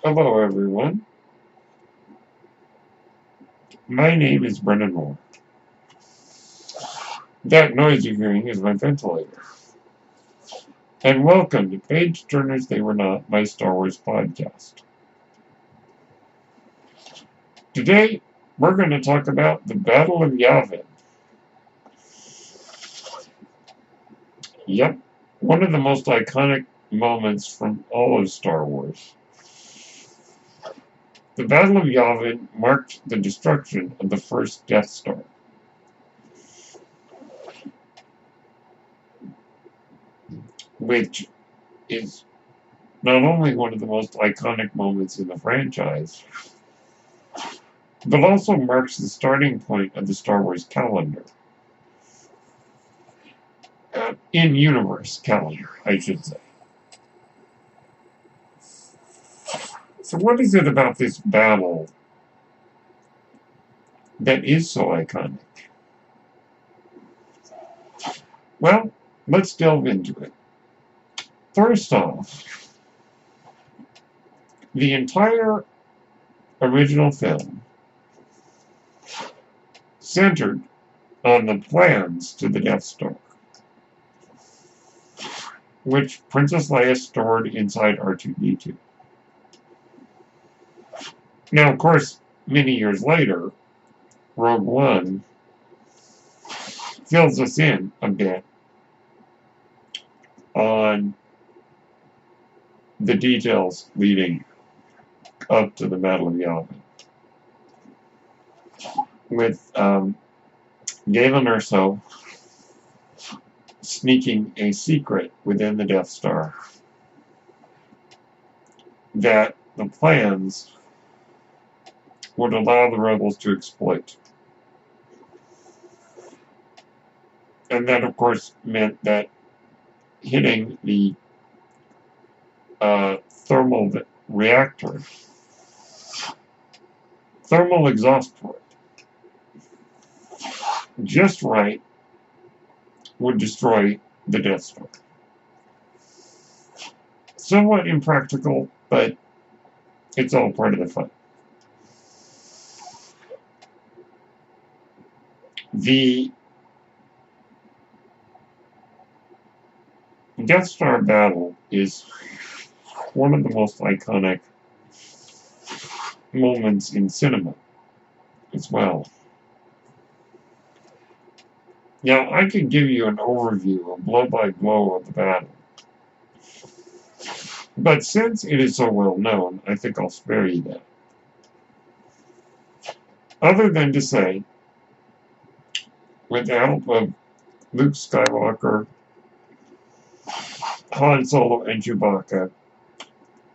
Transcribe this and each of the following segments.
Hello, everyone. My name is Brennan Moore. That noise you're hearing is my ventilator. And welcome to Page Turners They Were Not, my Star Wars podcast. Today, we're going to talk about the Battle of Yavin. Yep, one of the most iconic moments from all of Star Wars. The Battle of Yavin marked the destruction of the first Death Star. Which is not only one of the most iconic moments in the franchise, but also marks the starting point of the Star Wars calendar. In-universe calendar, I should say. So what is it about this battle that is so iconic? Well, let's delve into it. First off, the entire original film centered on the plans to the Death Star, which Princess Leia stored inside R2-D2. Now, of course, many years later, Rogue One fills us in a bit on the details leading up to the Battle of Yavin, with Galen Erso sneaking a secret within the Death Star that the plans would allow the rebels to exploit. And that, of course, meant that hitting the thermal reactor, thermal exhaust port, just right, would destroy the Death Star. Somewhat impractical, but it's all part of the fun. The Death Star battle is one of the most iconic moments in cinema as well. Now, I could give you an overview, a blow-by-blow of the battle. But since it is so well known, I think I'll spare you that. Other than to say, with the help of Luke Skywalker, Han Solo and Chewbacca,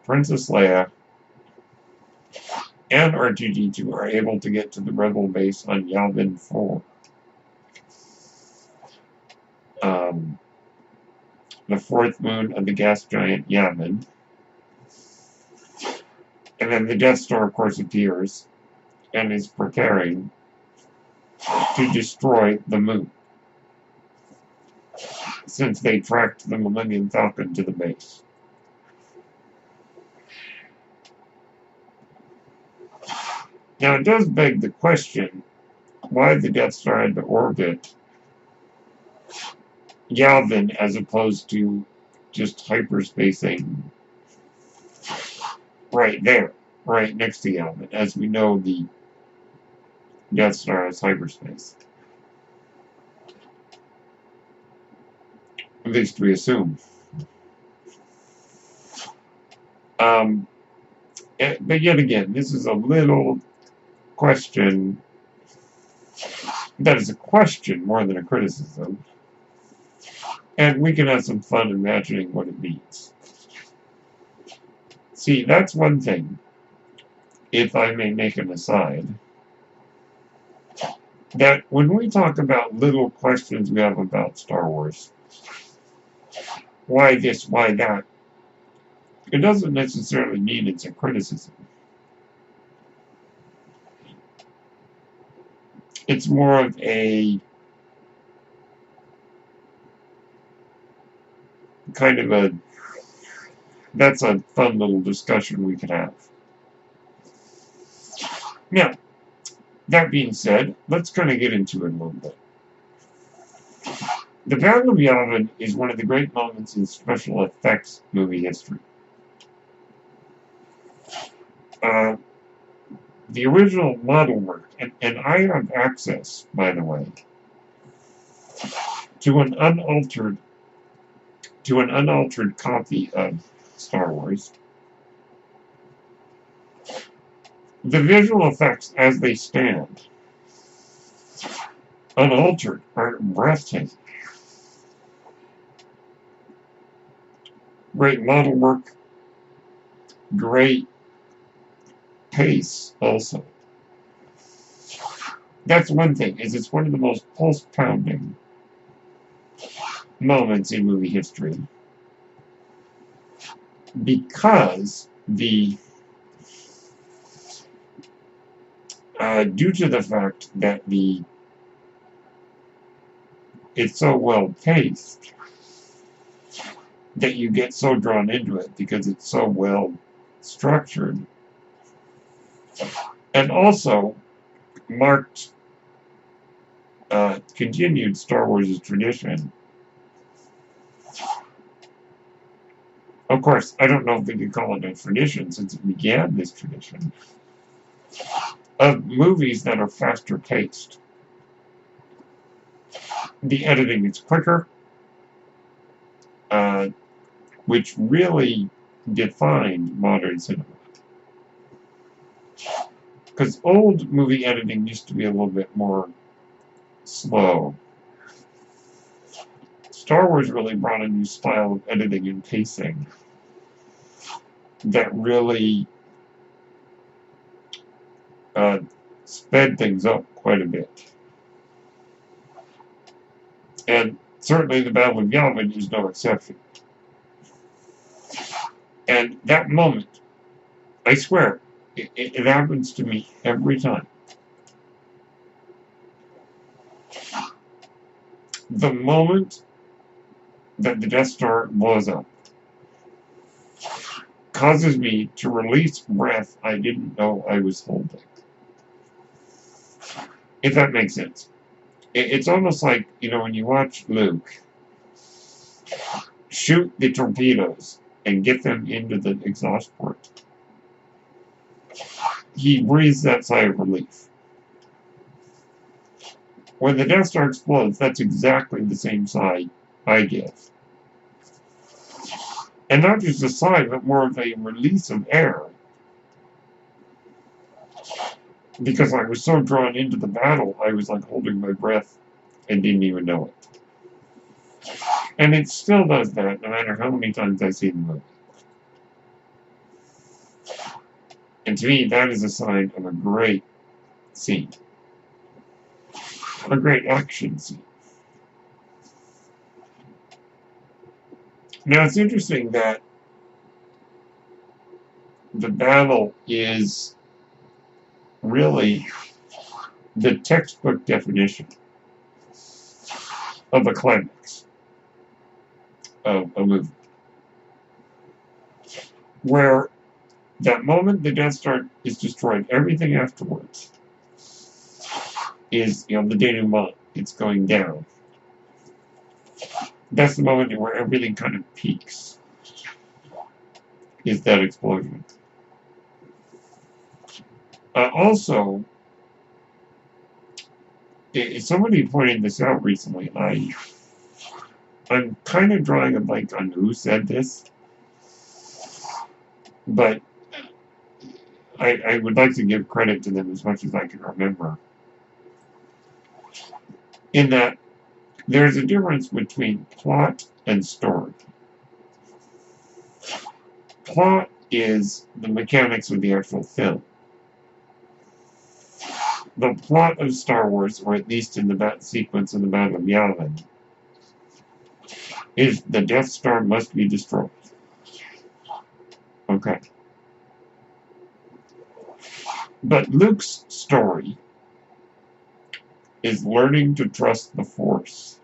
Princess Leia, and R2-D2 are able to get to the rebel base on Yavin 4. The fourth moon of the gas giant Yavin. And then the Death Star, of course, appears and is preparing to destroy the moon, since they tracked the Millennium Falcon to the base. Now, it does beg the question why the Death Star had to orbit Yavin as opposed to just hyperspacing right there, right next to Yavin. As we know, the Death Star is hyperspace. At least we assume. But yet again, this is a little question that is a question more than a criticism. And we can have some fun imagining what it means. See, that's one thing, if I may make an aside, that when we talk about little questions we have about Star Wars, why this, why that, it doesn't necessarily mean it's a criticism. It's more of a kind of a, that's a fun little discussion we could have. Now, that being said, let's kind of get into it a little bit. The Battle of Yavin is one of the great moments in special effects movie history. Uh, the original model work, and I have access, by the way, to an unaltered copy of Star Wars. The visual effects as they stand, unaltered, are breathtaking. Great model work, great pace also. That's one thing, is it's one of the most pulse-pounding moments in movie history. Because due to the fact that it's so well paced that you get so drawn into it because it's so well structured, and also marked continued Star Wars' tradition. Of course, I don't know if we could call it a tradition since it began this tradition of movies that are faster paced. The editing is quicker, which really defined modern cinema. Because old movie editing used to be a little bit more slow. Star Wars really brought a new style of editing and pacing that really sped things up quite a bit. And certainly the Battle of Yavin is no exception. And that moment, I swear, it happens to me every time. The moment that the Death Star blows up causes me to release breath I didn't know I was holding. If that makes sense. It's almost like, when you watch Luke shoot the torpedoes and get them into the exhaust port. He breathes that sigh of relief. When the Death Star explodes, that's exactly the same sigh I give. And not just a sigh, but more of a release of air. Because I was so drawn into the battle, I was like holding my breath and didn't even know it. And it still does that, no matter how many times I see the movie. And to me, that is a sign of a great scene. A great action scene. Now, it's interesting that the battle is really the textbook definition of a climax of a movie. Where that moment the Death Star is destroyed, everything afterwards is, the denouement. It's going down. That's the moment where everything kind of peaks. Is that explosion. Also, somebody pointed this out recently, and I'm kind of drawing a blank on who said this, but I would like to give credit to them as much as I can remember. In that there's a difference between plot and story. Plot is the mechanics of the actual film. The plot of Star Wars, or at least in the sequence of the Battle of Yavin, is the Death Star must be destroyed. Okay. But Luke's story is learning to trust the Force.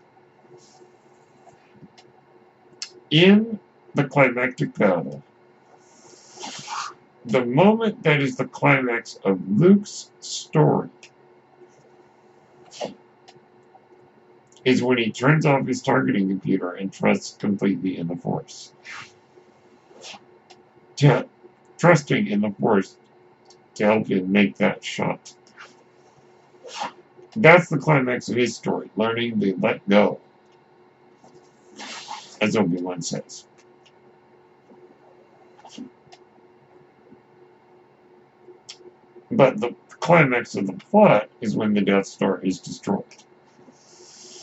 In the climactic battle, The moment that is the climax of Luke's story is when he turns off his targeting computer and trusts completely in the Force. Trusting in the Force to help him make that shot. That's the climax of his story, learning to let go, as Obi-Wan says. But the climax of the plot is when the Death Star is destroyed.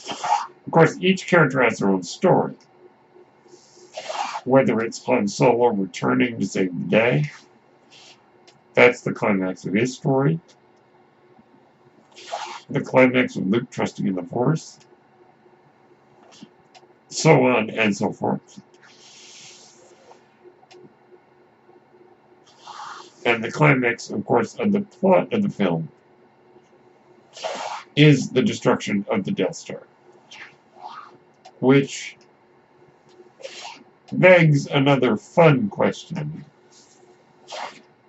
Of course, each character has their own story. Whether it's Han Solo returning to save the day, that's the climax of his story. The climax of Luke trusting in the Force, so on and so forth. And the climax, of course, of the plot of the film is the destruction of the Death Star, which begs another fun question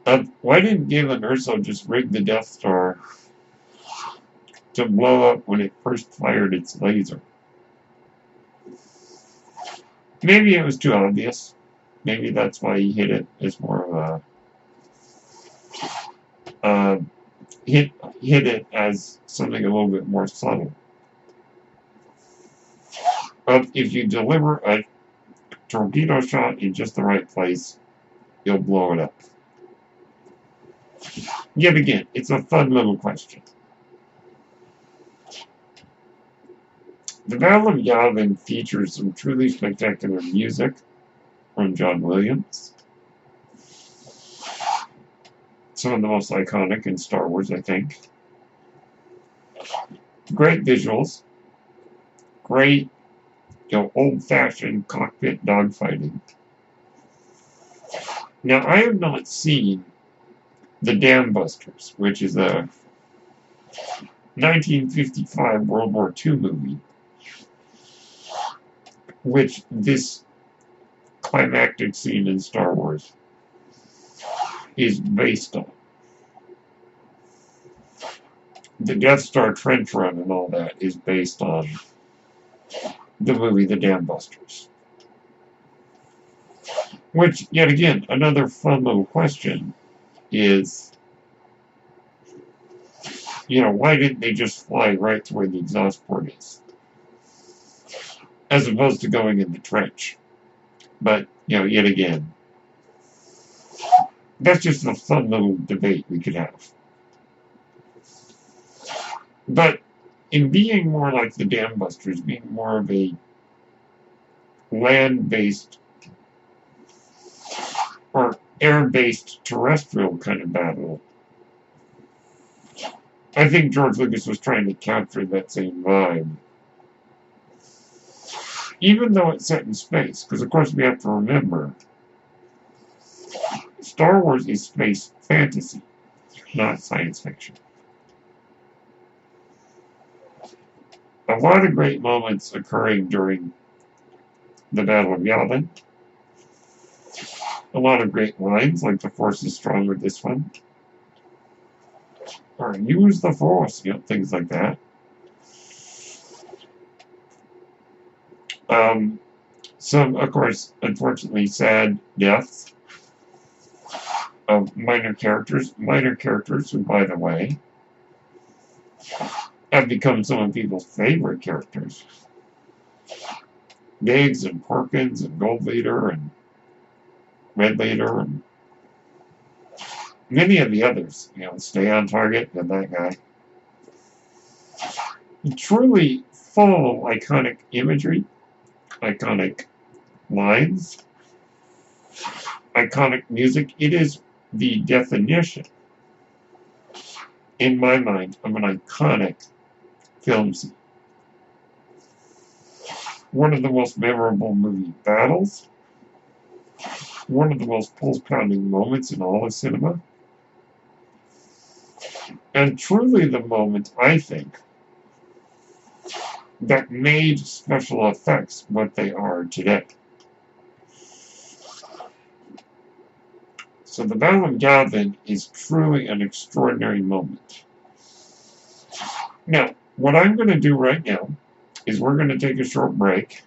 of why didn't Galen Erso just rig the Death Star to blow up when it first fired its laser? Maybe it was too obvious. Maybe that's why he hit it as more of a hit it as something a little bit more subtle. But if you deliver a torpedo shot in just the right place, you'll blow it up. Yet again, it's a fun little question. The Battle of Yavin features some truly spectacular music from John Williams. Some of the most iconic in Star Wars, I think. Great visuals. Great, old-fashioned cockpit dogfighting. Now, I have not seen The Dam Busters, which is a 1955 World War II movie, which this climactic scene in Star Wars is based on. The Death Star trench run and all that is based on the movie The Dam Busters. Which, yet again, another fun little question is, why didn't they just fly right to where the exhaust port is? As opposed to going in the trench. But, yet again, that's just a fun little debate we could have. But in being more like the Dam Busters, being more of a land-based or air-based terrestrial kind of battle, I think George Lucas was trying to capture that same vibe. Even though it's set in space, because of course we have to remember, Star Wars is space fantasy, not science fiction. A lot of great moments occurring during the Battle of Yavin. A lot of great lines, like the Force is stronger this one. Or use the Force, things like that. Some, of course, unfortunately sad deaths of minor characters who, by the way, have become some of people's favorite characters. Biggs and Porkins and Gold Leader and Red Leader and many of the others. Stay on Target and that guy. Truly full of iconic imagery, iconic lines, iconic music. It is the definition, in my mind, of an iconic film scene. One of the most memorable movie battles. One of the most pulse-pounding moments in all of cinema. And truly the moment, I think, that made special effects what they are today. So the Battle of Yavin is truly an extraordinary moment. Now, what I'm going to do right now is we're going to take a short break.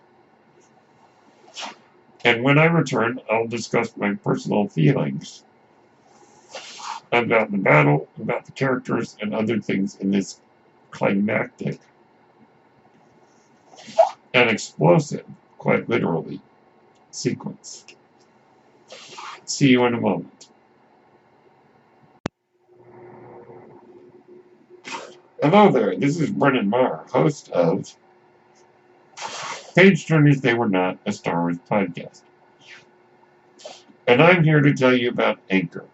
And when I return, I'll discuss my personal feelings about the battle, about the characters, and other things in this climactic and explosive, quite literally, sequence. See you in a moment. Hello there, this is Brennan Marr, host of Page Turners They Were Not, a Star Wars podcast. And I'm here to tell you about Anchor.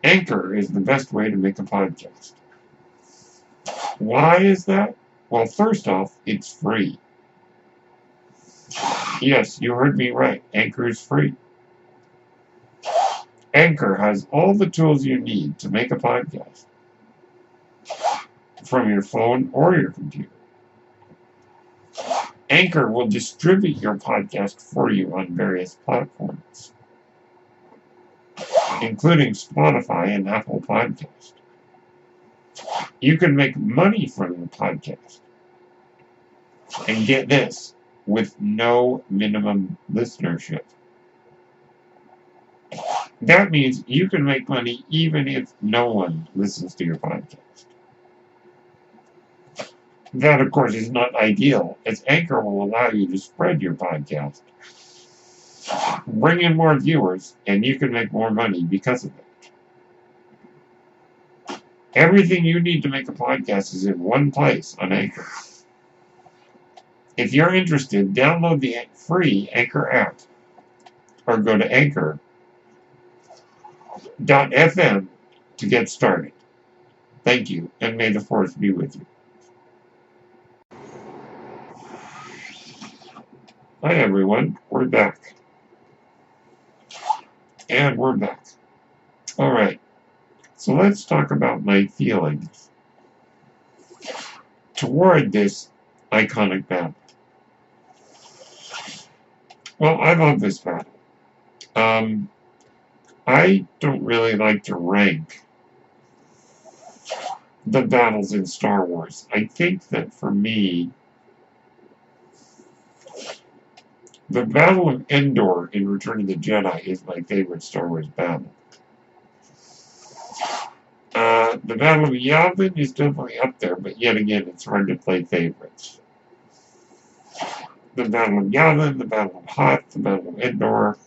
Anchor is the best way to make a podcast. Why is that? Well, first off, it's free. Yes, you heard me right. Anchor is free. Anchor has all the tools you need to make a podcast from your phone or your computer. Anchor will distribute your podcast for you on various platforms, including Spotify and Apple Podcasts. You can make money from your podcast. And get this, with no minimum listenership. That means you can make money even if no one listens to your podcast. That, of course, is not ideal, as Anchor will allow you to spread your podcast, bring in more viewers, and you can make more money because of it. Everything you need to make a podcast is in one place on Anchor. If you're interested, download the free Anchor app or go to anchor.fm to get started. Thank you, and may the Force be with you. Hi everyone, we're back. And we're back. Alright, so let's talk about my feelings toward this iconic battle. Well, I love this battle. I don't really like to rank the battles in Star Wars. I think that for me, the Battle of Endor in Return of the Jedi is my favorite Star Wars battle. The Battle of Yavin is definitely up there, but yet again, it's hard to play favorites. The Battle of Yavin, the Battle of Hoth, the Battle of Endor.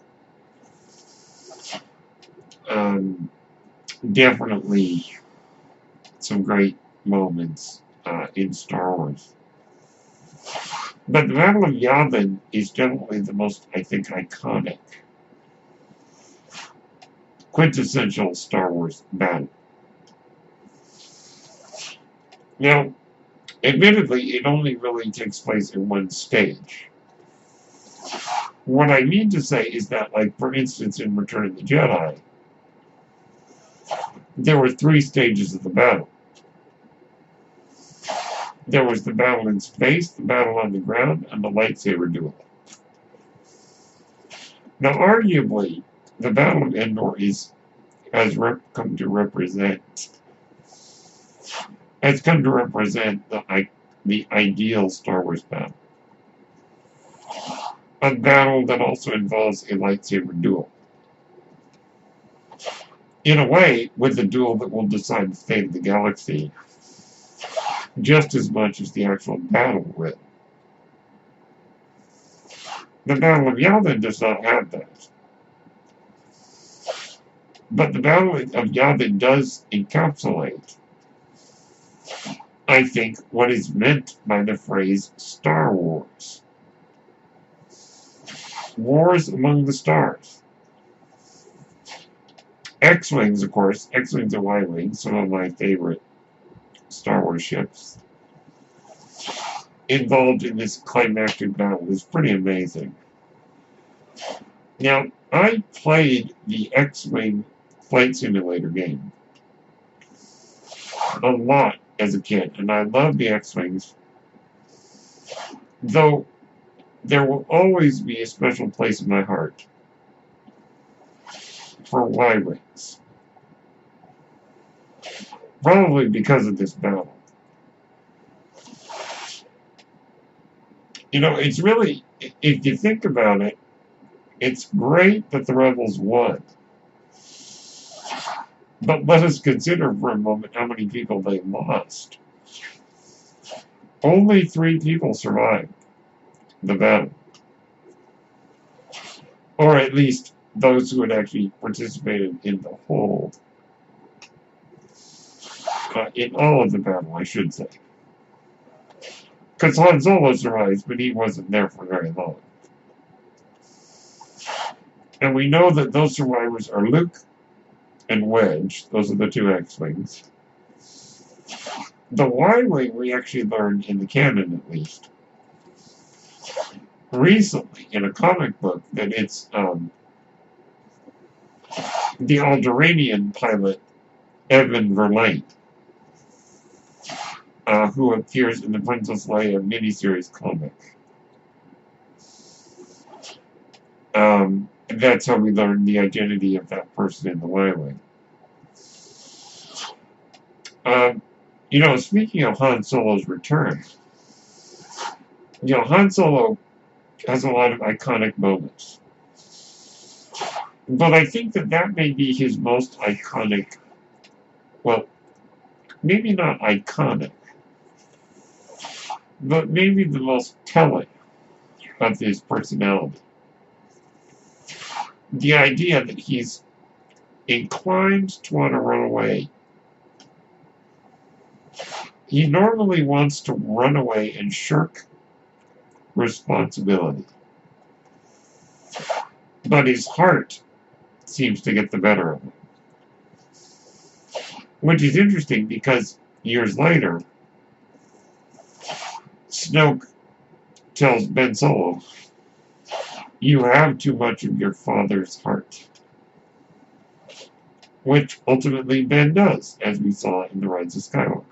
Definitely some great moments in Star Wars. But the Battle of Yavin is definitely the most, I think, iconic, quintessential Star Wars battle. Now, admittedly, it only really takes place in one stage. What I mean to say is that, like, for instance, in Return of the Jedi, there were 3 stages of the battle. There was the battle in space, the battle on the ground, and the lightsaber duel. Now, arguably, the Battle of Endor has come to represent the ideal Star Wars battle. A battle that also involves a lightsaber duel. In a way, with a duel that will decide the fate of the galaxy just as much as the actual battle will. The Battle of Yavin does not have that. But the Battle of Yavin does encapsulate, I think, what is meant by the phrase Star Wars. Wars among the stars. X-Wings, of course, X-Wings and Y-Wings, some of my favorite Star Wars ships, involved in this climactic battle is pretty amazing. Now, I played the X-Wing flight simulator game a lot as a kid, and I love the X-Wings, though there will always be a special place in my heart for Y-Wings. Probably because of this battle. You know, it's really, if you think about it, it's great that the rebels won. But let us consider for a moment how many people they lost. Only 3 people survived the battle. Or at least those who had actually participated in the whole. In all of the battle, I should say. Because Han Solo survives, but he wasn't there for very long. And we know that those survivors are Luke and Wedge. Those are the 2 X-Wings. The Y-Wing we actually learned in the canon, at least, recently in a comic book, that it's the Alderaanian pilot Evan Verlaine, who appears in the Princess Leia miniseries comic. That's how we learn the identity of that person in the Y-Wing. You know, speaking of Han Solo's return, you know, Han Solo has a lot of iconic moments. But I think that may be his most iconic, well, maybe not iconic, but maybe the most telling of his personality. The idea that he's inclined to want to run away. He normally wants to run away and shirk responsibility. But his heart seems to get the better of him. Which is interesting because years later, Snoke tells Ben Solo, "You have too much of your father's heart." Which ultimately Ben does, as we saw in The Rise of Skywalker.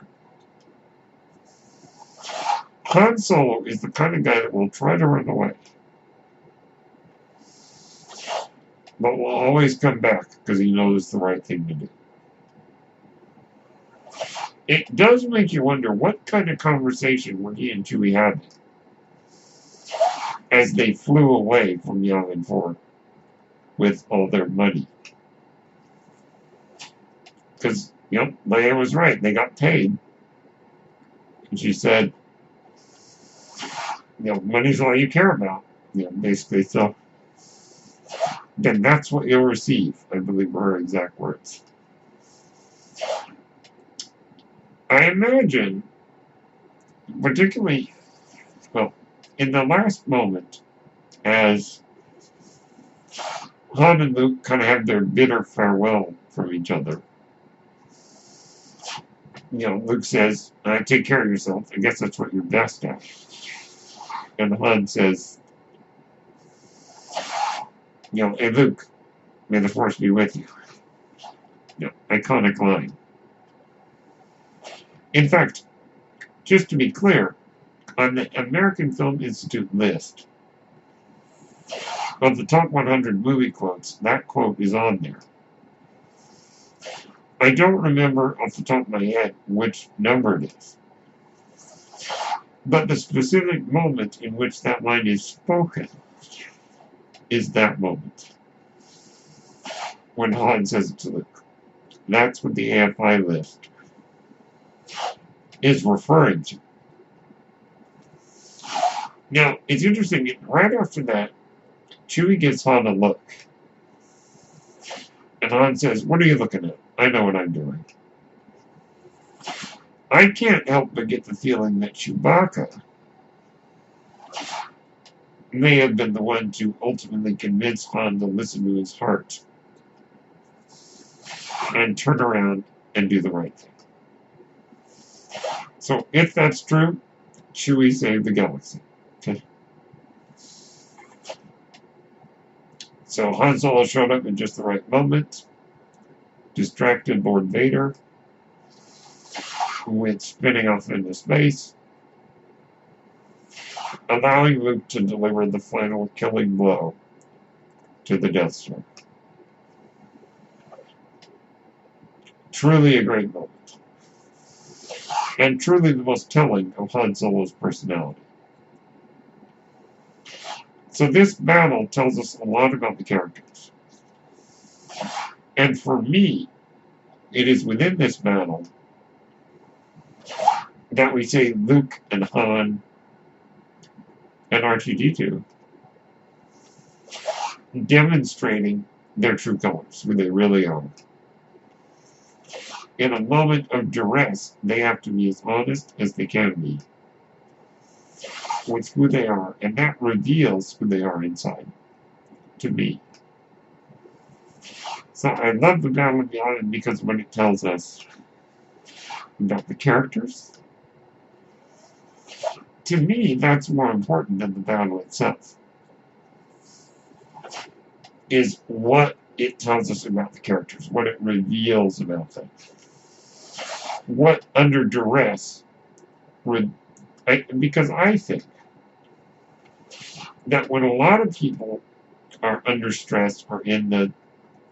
Han Solo is the kind of guy that will try to run away, but will always come back because he knows it's the right thing to do. It does make you wonder what kind of conversation were he and Chewie having as they flew away from Yavin 4 with all their money. Because, you know, Leia was right. They got paid. And she said, you know, money's all you care about. You know, basically, so then that's what you'll receive, I believe were her exact words. I imagine, particularly, well, in the last moment, as Han and Luke kind of have their bitter farewell from each other, you know, Luke says, "Take care of yourself. I guess that's what you're best at." And Han says, you know, "Hey, Luke, may the Force be with you." You know, iconic line. In fact, just to be clear, on the American Film Institute list of the top 100 movie quotes, that quote is on there. I don't remember off the top of my head which number it is. But the specific moment in which that line is spoken is that moment. When Han says it to Luke. That's what the AFI list is referring to. Now, it's interesting, right after that, Chewie gives Han a look. And Han says, "What are you looking at? I know what I'm doing." I can't help but get the feeling that Chewbacca may have been the one to ultimately convince Han to listen to his heart and turn around and do the right thing. So if that's true, Chewie saved the galaxy. Okay. So Han Solo showed up in just the right moment, distracted Lord Vader, who went spinning off into space, allowing Luke to deliver the final killing blow to the Death Star. Truly a great moment. And truly the most telling of Han Solo's personality. So this battle tells us a lot about the characters. And for me, it is within this battle that we say Luke and Han and R2-D2 demonstrating their true colors, who they really are. In a moment of duress, they have to be as honest as they can be with who they are, and that reveals who they are inside, to me. So I love the Battle of Yavin because of what it tells us about the characters. To me, that's more important than the battle itself, is what it tells us about the characters, what it reveals about them. What under duress would, because I think that when a lot of people are under stress or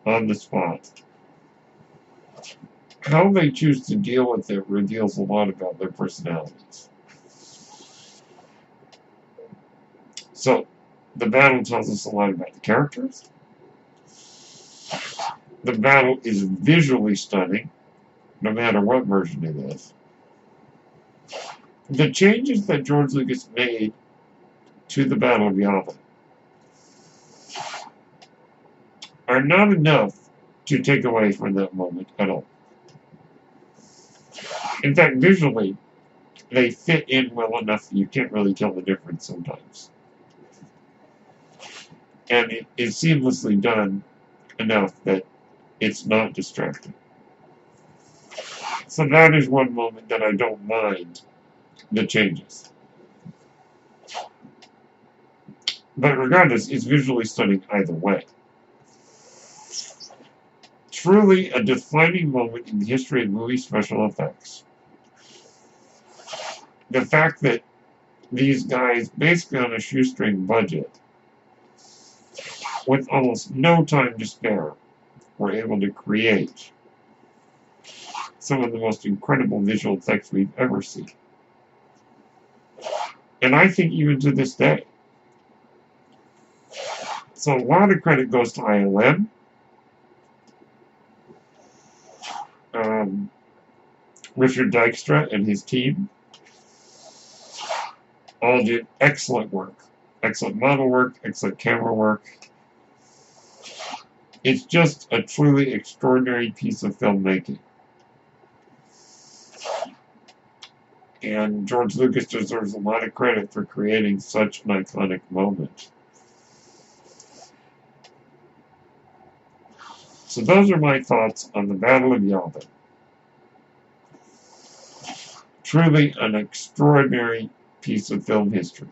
on the spot, how they choose to deal with it reveals a lot about their personalities. So the battle tells us a lot about the characters. The battle is visually stunning, no matter what version it is. The changes that George Lucas made to the Battle of Yavin are not enough to take away from that moment at all. In fact, visually, they fit in well enough that you can't really tell the difference sometimes. And it is seamlessly done enough that it's not distracting. So that is one moment that I don't mind the changes. But regardless, it's visually stunning either way. Truly a defining moment in the history of movie special effects. The fact that these guys, basically on a shoestring budget, with almost no time to spare, were able to create some of the most incredible visual effects we've ever seen. And I think even to this day. So a lot of credit goes to ILM. Richard Dykstra and his team all did excellent work. Excellent model work, excellent camera work. It's just a truly extraordinary piece of filmmaking. And George Lucas deserves a lot of credit for creating such an iconic moment. So those are my thoughts on the Battle of Yavin. Truly an extraordinary piece of film history.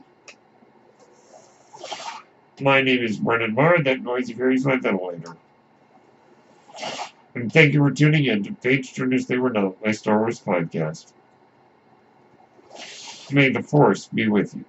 My name is Brennan Marr, that noisy fairy's my ventilator. And thank you for tuning in to Page Turners They Were Not, my Star Wars podcast. May the Force be with you.